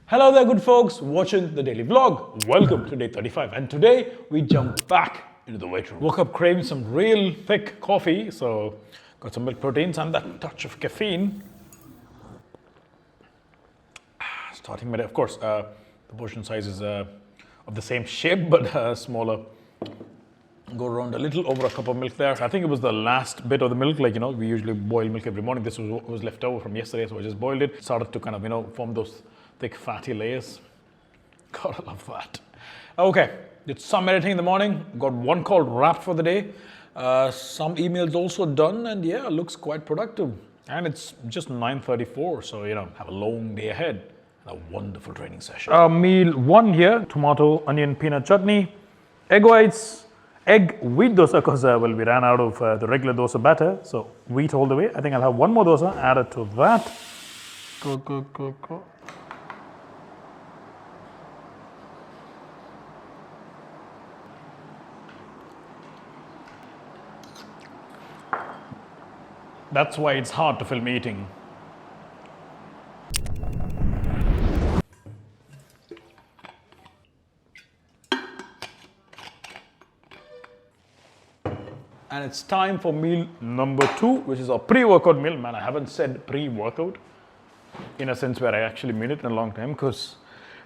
Hello there, good folks, watching the daily vlog. Welcome to day 35, and today we jump back into the weight room. Woke up craving some real thick coffee, so got some milk proteins and that touch of caffeine. Starting my day, of course, the portion size is of the same shape but smaller. Go around a little over a cup of milk there. I think it was the last bit of the milk, we usually boil milk every morning. This was left over from yesterday, so I just boiled it. Started to kind of, form those thick fatty layers. God, I love that. Okay, did some editing in the morning. Got one call wrapped for the day. Some emails also done, and yeah, looks quite productive. And it's just 9:34, so have a long day ahead and a wonderful training session. Meal one here: tomato, onion, peanut chutney, egg whites. Egg wheat dosa because we ran out of the regular dosa batter, so wheat all the way. I think I'll have one more dosa added to that. Go. That's why it's hard to film eating. And it's time for meal number 2, which is our pre-workout meal. Man, I haven't said pre-workout in a sense where I actually mean it in a long time, because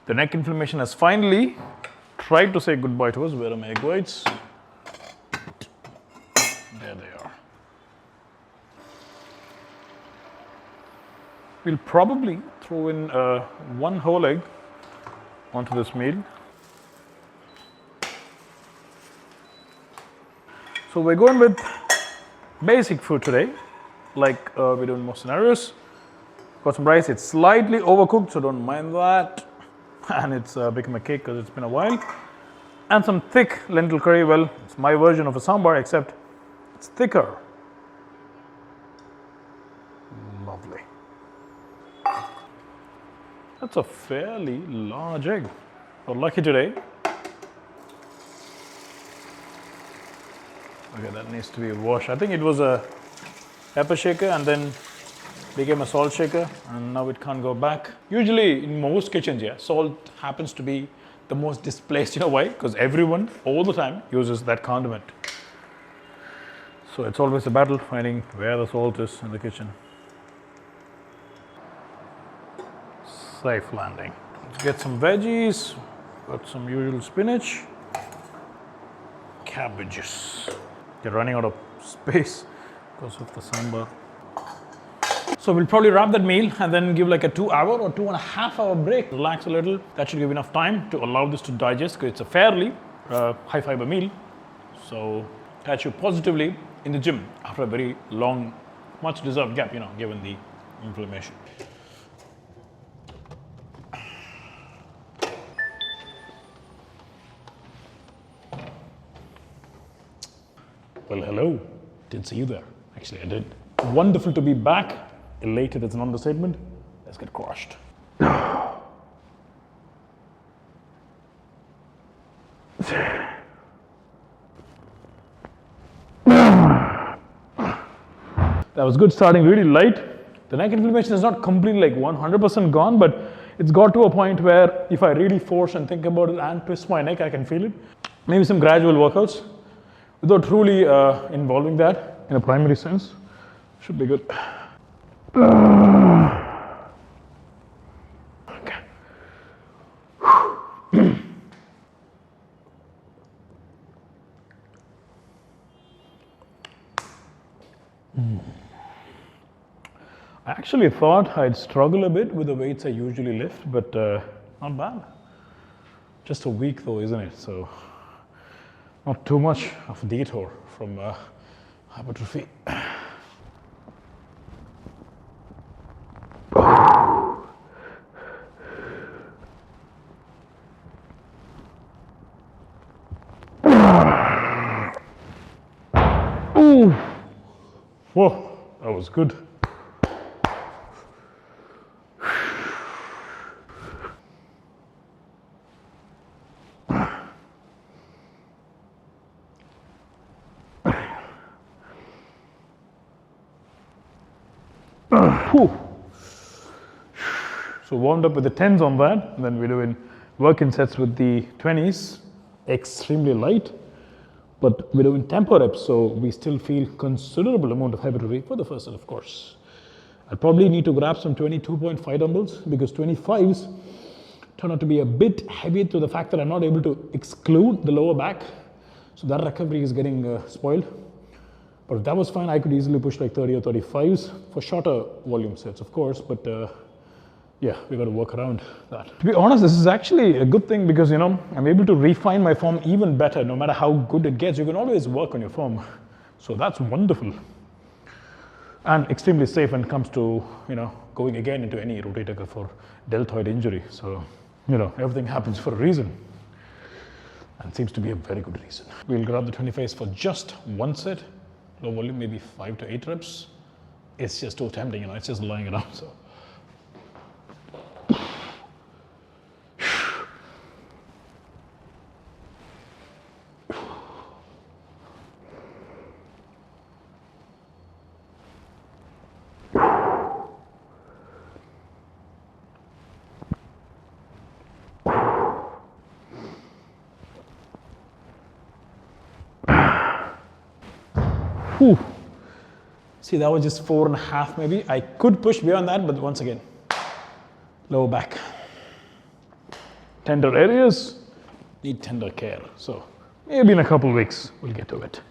the neck inflammation has finally tried to say goodbye to us. Where are my egg whites? There they are. We'll probably throw in one whole egg onto this meal. So we're going with basic food today, like we do in most scenarios. Got some rice. It's slightly overcooked, so don't mind that. And it's become a cake because it's been a while. And some thick lentil curry. Well, it's my version of a sambar, except it's thicker. Lovely. That's a fairly large egg. We're lucky today. Okay, that needs to be washed. I think it was a pepper shaker and then became a salt shaker, and now it can't go back. Usually in most kitchens, salt happens to be the most displaced. You know why? Because everyone all the time uses that condiment. So it's always a battle finding where the salt is in the kitchen. Safe landing. Let's get some veggies. Got some usual spinach. Cabbages. You're running out of space because of the sambar. So we'll probably wrap that meal and then give like a 2-hour or 2.5-hour break. Relax a little. That should give enough time to allow this to digest, because it's a fairly high fiber meal. So catch you positively in the gym after a very long, much deserved gap, given the inflammation. Well, hello. Didn't see you there. Actually, I did. Wonderful to be back. Elated is an understatement. Let's get crushed. That was good, starting really light. The neck inflammation is not completely 100% gone, but it's got to a point where if I really force and think about it and twist my neck, I can feel it. Maybe some gradual workouts without truly involving that in a primary sense. Should be good. Okay. I actually thought I'd struggle a bit with the weights I usually lift, but not bad. Just a week though, isn't it? So not too much of a detour from hypertrophy. Ooh. Whoa, that was good. So warmed up with the 10s on that, and then we're doing working sets with the 20s, extremely light, but we're doing tempo reps, so we still feel considerable amount of hypertrophy for the first set, of course. I'll probably need to grab some 22.5 dumbbells because 25s turn out to be a bit heavy to the fact that I'm not able to exclude the lower back. So that recovery is getting spoiled. But if that was fine, I could easily push like 30 or 35s for shorter volume sets, of course. But yeah, we got to work around that. To be honest, this is actually a good thing because, you know, I'm able to refine my form even better. No matter how good it gets, you can always work on your form. So that's wonderful. And extremely safe when it comes to, you know, going again into any rotator cuff or deltoid injury. So, you know, everything happens for a reason. And seems to be a very good reason. We'll grab the 25s for just one set. Low volume, maybe 5 to 8 reps. It's just too tempting, you know, it's just lying around. So. Whew. See, that was just 4.5 maybe. I could push beyond that, but once again, lower back. Tender areas need tender care. So maybe in a couple of weeks, we'll get to it.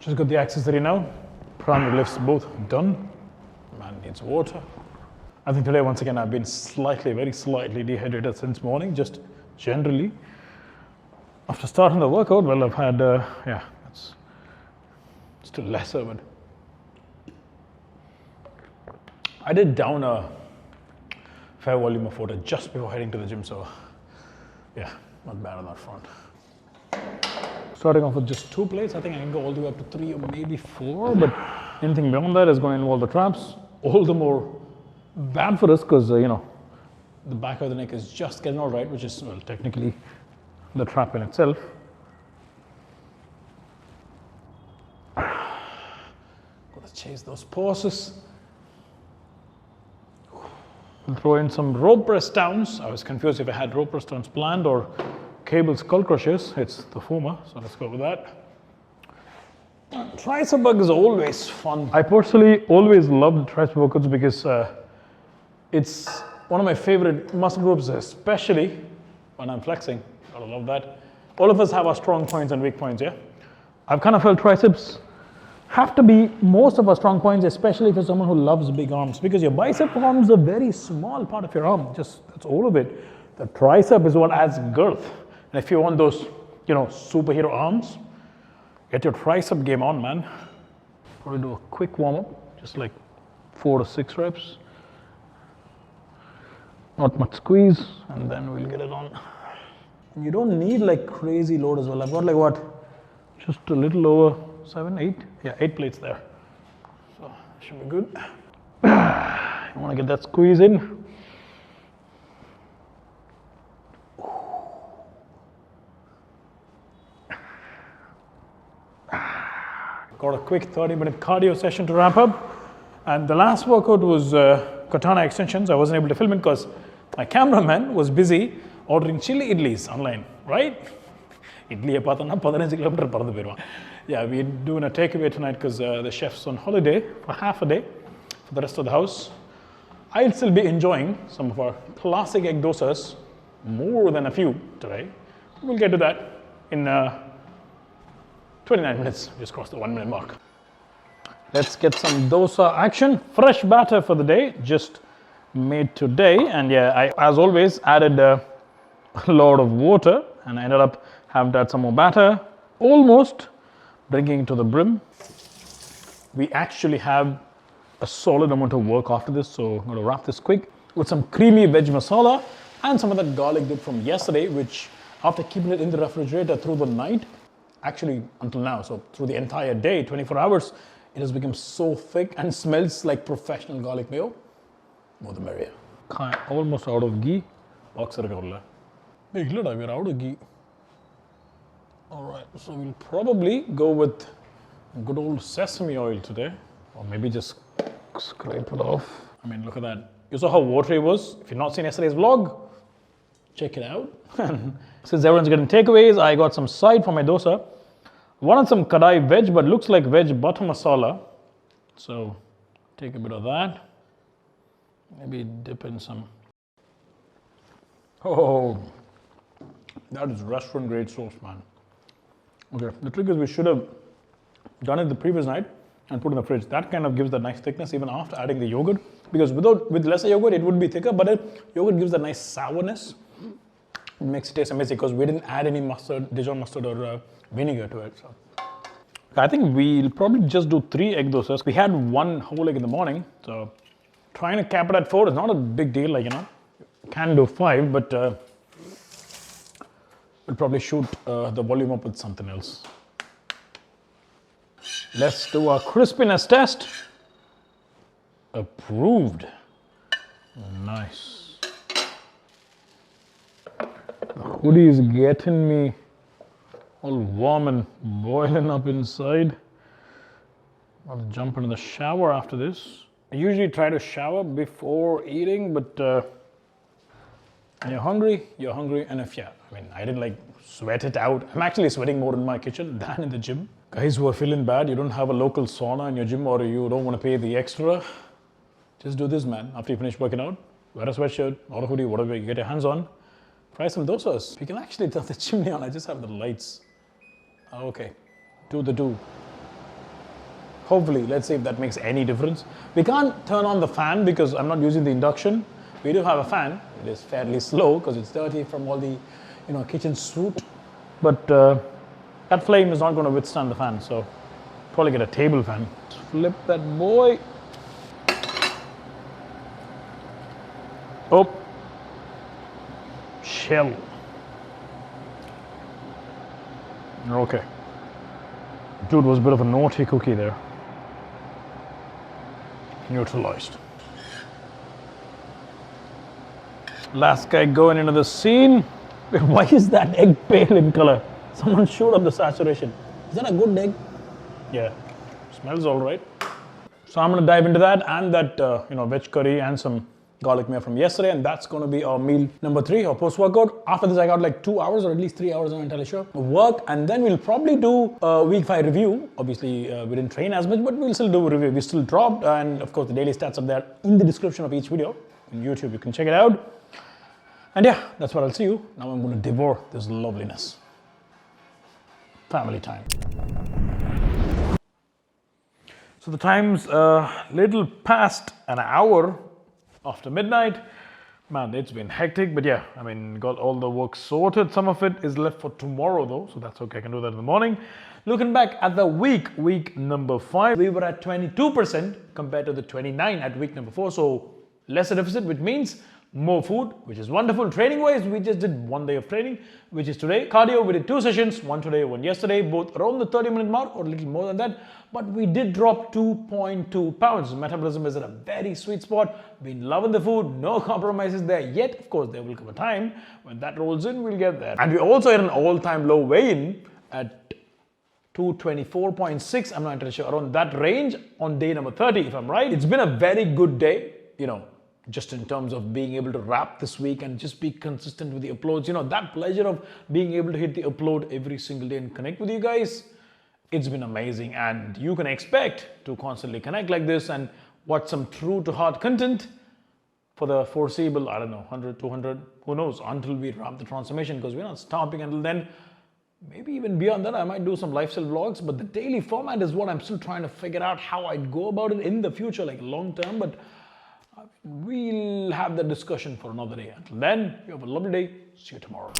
Just got the accessory now. Primary lifts both done. Man needs water. I think today, once again, I've been very slightly dehydrated since morning, just generally. After starting the workout, well, I've had, yeah, it's still lesser, but I did down a fair volume of water just before heading to the gym, so yeah, not bad on that front. Starting off with just 2 plates, I think I can go all the way up to 3 or maybe 4, but anything beyond that is going to involve the traps. All the more bad for us because, you know, the back of the neck is just getting all right, which is, well, technically the trap in itself. Got to chase those pauses. We'll throw in some rope press downs. I was confused if I had rope press downs planned or cable skull crushers. It's the former, so let's go with that. Tricep bug is always fun. I personally always love the tricep workouts because it's one of my favorite muscle groups, especially when I'm flexing. Gotta love that. All of us have our strong points and weak points, yeah? I've kind of felt triceps have to be most of our strong points, especially for someone who loves big arms, because your bicep forms a very small part of your arm, just that's all of it. The tricep is what adds girth. And if you want those, you know, superhero arms, get your tricep game on, man. Probably do a quick warm-up, just like 4 to 6 reps. Not much squeeze, and then we'll get it on. And you don't need like crazy load as well. I've got like what? Just a little over 7, 8? Yeah, 8 plates there. So, should be good. You want to get that squeeze in. Got a quick 30-minute cardio session to wrap up. And the last workout was katana extensions. I wasn't able to film it because my cameraman was busy ordering chili idlis online, right? Idliye pathana 15 kilometer parandu poiruvan. Yeah, we're doing a takeaway tonight because the chef's on holiday for half a day for the rest of the house. I'll still be enjoying some of our classic egg dosas, more than a few today. We'll get to that in 29 minutes, just crossed the 1 minute mark. Let's get some dosa action. Fresh batter for the day, just made today. And yeah, I, as always, added a lot of water and I ended up having to add some more batter, almost bringing it to the brim. We actually have a solid amount of work after this, so I'm going to wrap this quick with some creamy veg masala and some of that garlic dip from yesterday, which after keeping it in the refrigerator through the night, actually until now. So through the entire day, 24 hours, it has become so thick and smells like professional garlic mayo. More the merrier. Almost out of ghee. We're out of ghee. Alright, so we'll probably go with good old sesame oil today. Or maybe just scrape it off. I mean, look at that. You saw how watery it was? If you've not seen yesterday's vlog, check it out. Since everyone's getting takeaways, I got some side for my dosa. Wanted some kadai veg, but looks like veg butter masala. So take a bit of that. Maybe dip in some. Oh, that is restaurant grade sauce, man. Okay, the trick is we should have done it the previous night and put in the fridge. That kind of gives that nice thickness even after adding the yogurt. Because with lesser yogurt, it would be thicker, but yogurt gives that nice sourness. It makes it taste amazing because we didn't add any mustard, Dijon mustard or vinegar to it. So I think we'll probably just do 3 egg dosas. We had 1 whole egg in the morning, so trying to cap it at 4 is not a big deal. Like, you know, can do 5, but we'll probably shoot the volume up with something else. Let's do our crispiness test. Approved. Nice. The hoodie is getting me all warm and boiling up inside. I'll jump into the shower after this. I usually try to shower before eating, but when you're hungry, and if I didn't like sweat it out. I'm actually sweating more in my kitchen than in the gym. Guys who are feeling bad, you don't have a local sauna in your gym or you don't want to pay the extra, just do this, man. After you finish working out, wear a sweatshirt or a hoodie, whatever you get your hands on, fry some dosas. We can actually turn the chimney on. I just have the lights. Okay, do. Hopefully, let's see if that makes any difference. We can't turn on the fan because I'm not using the induction. We do have a fan. It is fairly slow because it's dirty from all the, kitchen soot. But that flame is not going to withstand the fan, so probably get a table fan. Flip that boy. Oh, shell. Okay. Dude was a bit of a naughty cookie there. Neutralized. Last guy going into the scene. Wait, why is that egg pale in color? Someone showed up the saturation. Is that a good egg? Yeah, smells all right. So I'm gonna dive into that and that veg curry and some garlic mayo from yesterday, and that's gonna be our meal number 3 or post-workout. After this, I got like 2 hours or at least 3 hours, I'm not entirely sure, of work, and then we'll probably do a week 5 review. Obviously, we didn't train as much, but we'll still do a review. We still dropped, and of course, the daily stats are there in the description of each video. On YouTube, you can check it out. And yeah, that's what I'll see you. Now I'm gonna devour this loveliness. Family time. So the time's a little past an hour after midnight. Man, it's been hectic, but yeah, got all the work sorted. Some of it is left for tomorrow though, so that's okay. I can do that in the morning. Looking back at the week number 5, we were at 22% compared to the 29 at week number 4. So lesser deficit, which means more food, which is wonderful. Training wise, we just did 1 day of training, which is today. Cardio, we did 2 sessions, 1 today, 1 yesterday, both around the 30-minute mark or a little more than that. But we did drop 2.2 pounds. Metabolism is at a very sweet spot. Been loving the food, no compromises there yet. Of course, there will come a time when that rolls in, we'll get there. And we also hit an all-time low weigh-in at 224.6. I'm not entirely sure, around that range on day number 30, if I'm right. It's been a very good day, just in terms of being able to wrap this week and just be consistent with the uploads. That pleasure of being able to hit the upload every single day and connect with you guys, it's been amazing. And you can expect to constantly connect like this and watch some true to heart content for the foreseeable, 100, 200, who knows, until we wrap the transformation, because we're not stopping until then. Maybe even beyond that, I might do some lifestyle vlogs, but the daily format is what I'm still trying to figure out how I'd go about it in the future, like long term, but we'll have that discussion for another day. Until then, you have a lovely day. See you tomorrow.